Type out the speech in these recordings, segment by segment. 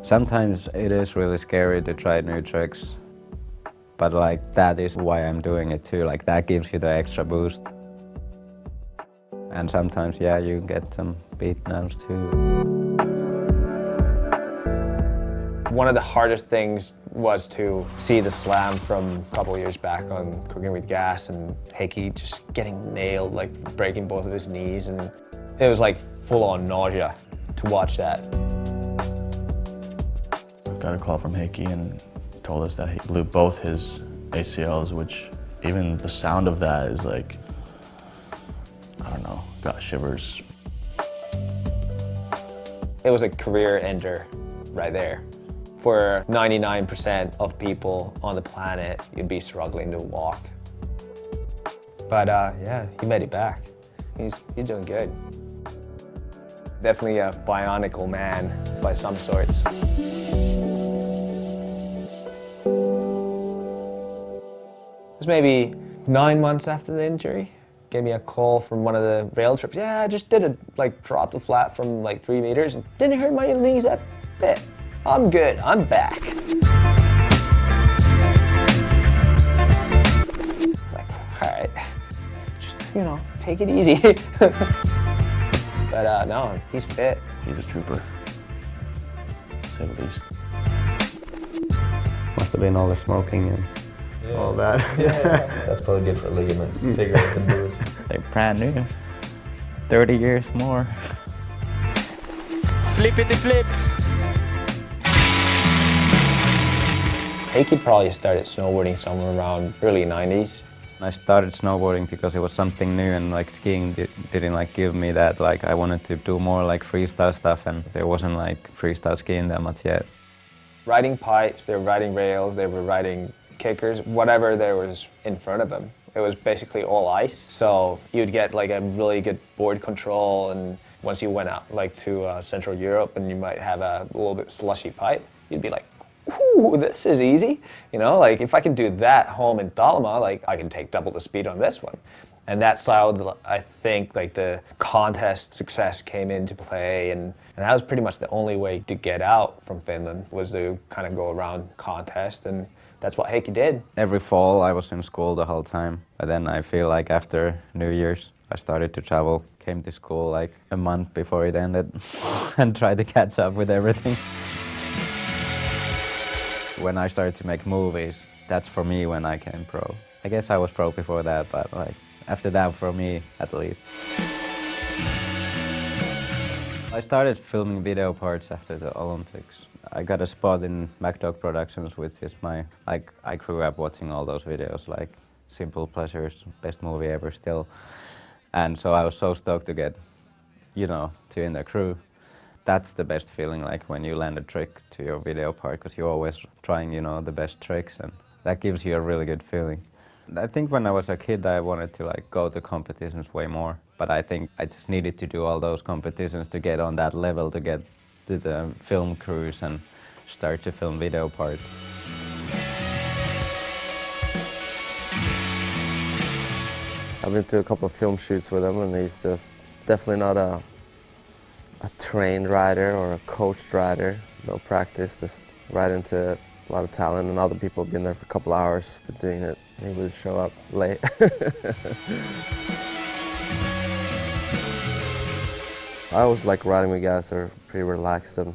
Sometimes it is really scary to try new tricks, but like that is why I'm doing it too. Like that gives you the extra boost. And sometimes, yeah, you get some beatdowns too. One of the hardest things was to see the slam from a couple of years back on Cooking with Gas and Heikki just getting nailed, like breaking both of his knees, and it was like full-on nausea to watch that. I got a call from Heikki and told us that he blew both his ACLs, which even the sound of that is like, I don't know, got shivers. It was a career ender right there. For 99% of people on the planet, you'd be struggling to walk. But yeah, he made it back. He's doing good. Definitely a bionicle man by some sorts. It was maybe 9 months after the injury. Gave me a call from one of the rail trips. Yeah, I just did a dropped the flat from like 3 meters and didn't hurt my knees a bit. I'm good, I'm back. Like, all right, just, you know, take it easy. But no, he's fit. He's a trooper, to say the least. Must have been all the smoking and all that. Yeah, that's probably good for ligaments, cigarettes and booze. They're brand new. 30 years more. Flippity flip. Heikki probably started snowboarding somewhere around early 90s. I started snowboarding because it was something new, and like skiing didn't like give me that. Like I wanted to do more like freestyle stuff, and there wasn't like freestyle skiing that much yet. Riding pipes, they were riding rails, they were riding kickers, whatever there was in front of them. It was basically all ice, so you'd get like a really good board control, and once you went out like to Central Europe and you might have a little bit slushy pipe, you'd be like, ooh, this is easy. You know, like if I can do that home in Dalma, like I can take double the speed on this one. And that's how I think like the contest success came into play, and that was pretty much the only way to get out from Finland was to kind of go around contest, and that's what Heikki did. Every fall I was in school the whole time, but then I feel like after New Year's I started to travel. Came to school like a month before it ended and tried to catch up with everything. When I started to make movies, that's for me when I came pro. I guess I was pro before that, but like after that, for me at least. I started filming video parts after the Olympics. I got a spot in MacDog Productions, which is I grew up watching all those videos, like Simple Pleasures, best movie ever still. And so I was so stoked to get, you know, to in the crew. That's the best feeling, like when you land a trick to your video part, because you're always trying, you know, the best tricks, and that gives you a really good feeling. I think when I was a kid, I wanted to like go to competitions way more, but I think I just needed to do all those competitions to get on that level, to get to the film crews and start to film video parts. I've been to a couple of film shoots with him, and he's just definitely not a trained rider or a coached rider. No practice, just right into a lot of talent, and other people have been there for a couple hours but doing it. He would show up late. I always like riding with guys that are pretty relaxed and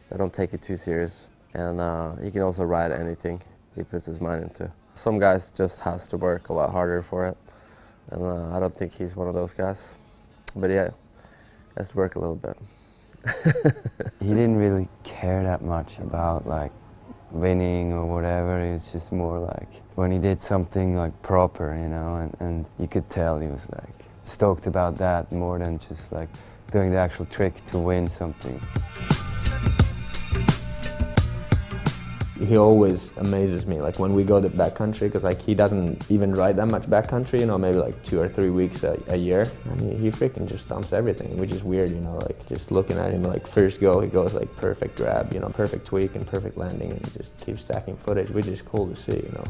they don't take it too serious. And he can also ride anything he puts his mind into. Some guys just has to work a lot harder for it, and I don't think he's one of those guys. But yeah, has to work a little bit. He didn't really care that much about like winning or whatever. It's just more like when he did something like proper, you know, and you could tell he was like stoked about that more than just like doing the actual trick to win something. He always amazes me, like when we go to backcountry, because like he doesn't even ride that much backcountry, you know, maybe like 2 or 3 weeks a year, and he freaking just stomps everything, which is weird, you know, like just looking at him, like first go, he goes like perfect grab, you know, perfect tweak and perfect landing, and just keeps stacking footage, which is cool to see, you know,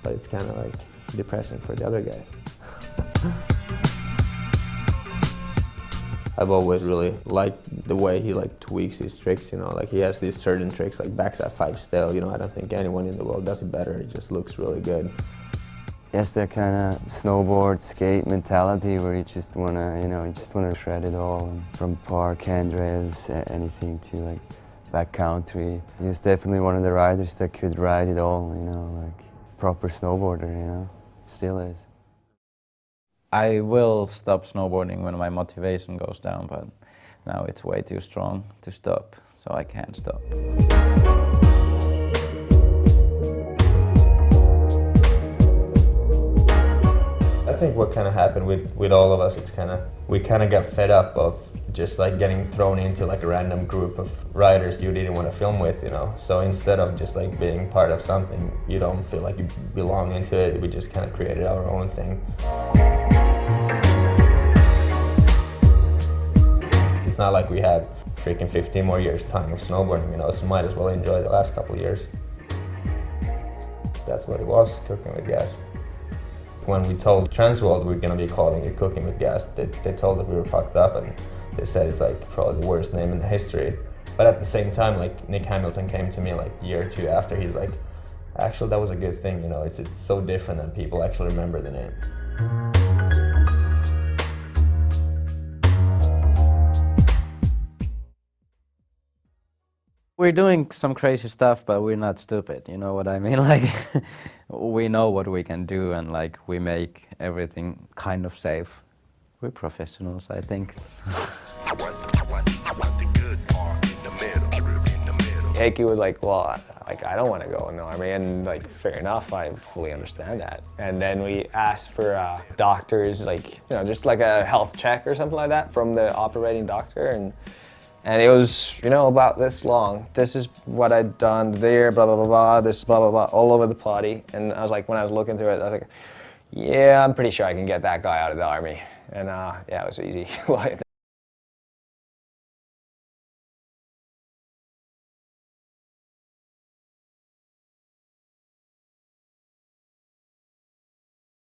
but it's kind of like depressing for the other guys. I've always really liked the way he like tweaks his tricks, you know, like he has these certain tricks like backside 5 still, you know, I don't think anyone in the world does it better, it just looks really good. He has that kind of snowboard skate mentality where you just wanna, you know, you just wanna shred it all, and from park, handrails, anything to like backcountry. He was definitely one of the riders that could ride it all, you know, like proper snowboarder, you know, still is. I will stop snowboarding when my motivation goes down, but now it's way too strong to stop, so I can't stop. I think what kind of happened with all of us, we kind of got fed up of just like getting thrown into like a random group of riders you didn't want to film with, you know. So instead of just like being part of something, you don't feel like you belong into it, we just kind of created our own thing. It's not like we had freaking 15 more years time of snowboarding, you know, so might as well enjoy the last couple of years. That's what it was, cooking with gas. When we told Transworld we were going to be calling it Cooking with Gas, they told that we were fucked up, and they said it's like probably the worst name in the history. But at the same time, like Nick Hamilton came to me like a year or two after, he's like, actually that was a good thing, you know, it's so different that people actually remember the name. We're doing some crazy stuff, but we're not stupid, you know what I mean? Like, we know what we can do, and like, we make everything kind of safe. We're professionals, I think. Heikki was like, well, I don't want to go in the army, and like, fair enough, I fully understand that. And then we asked for doctors, like, you know, just like a health check or something like that from the operating doctor, and it was, you know, about this long. This is what I'd done there, blah, blah, blah, blah, this, blah, blah, blah, all over the body. And I was like, when I was looking through it, I was like, yeah, I'm pretty sure I can get that guy out of the army. And yeah, it was easy.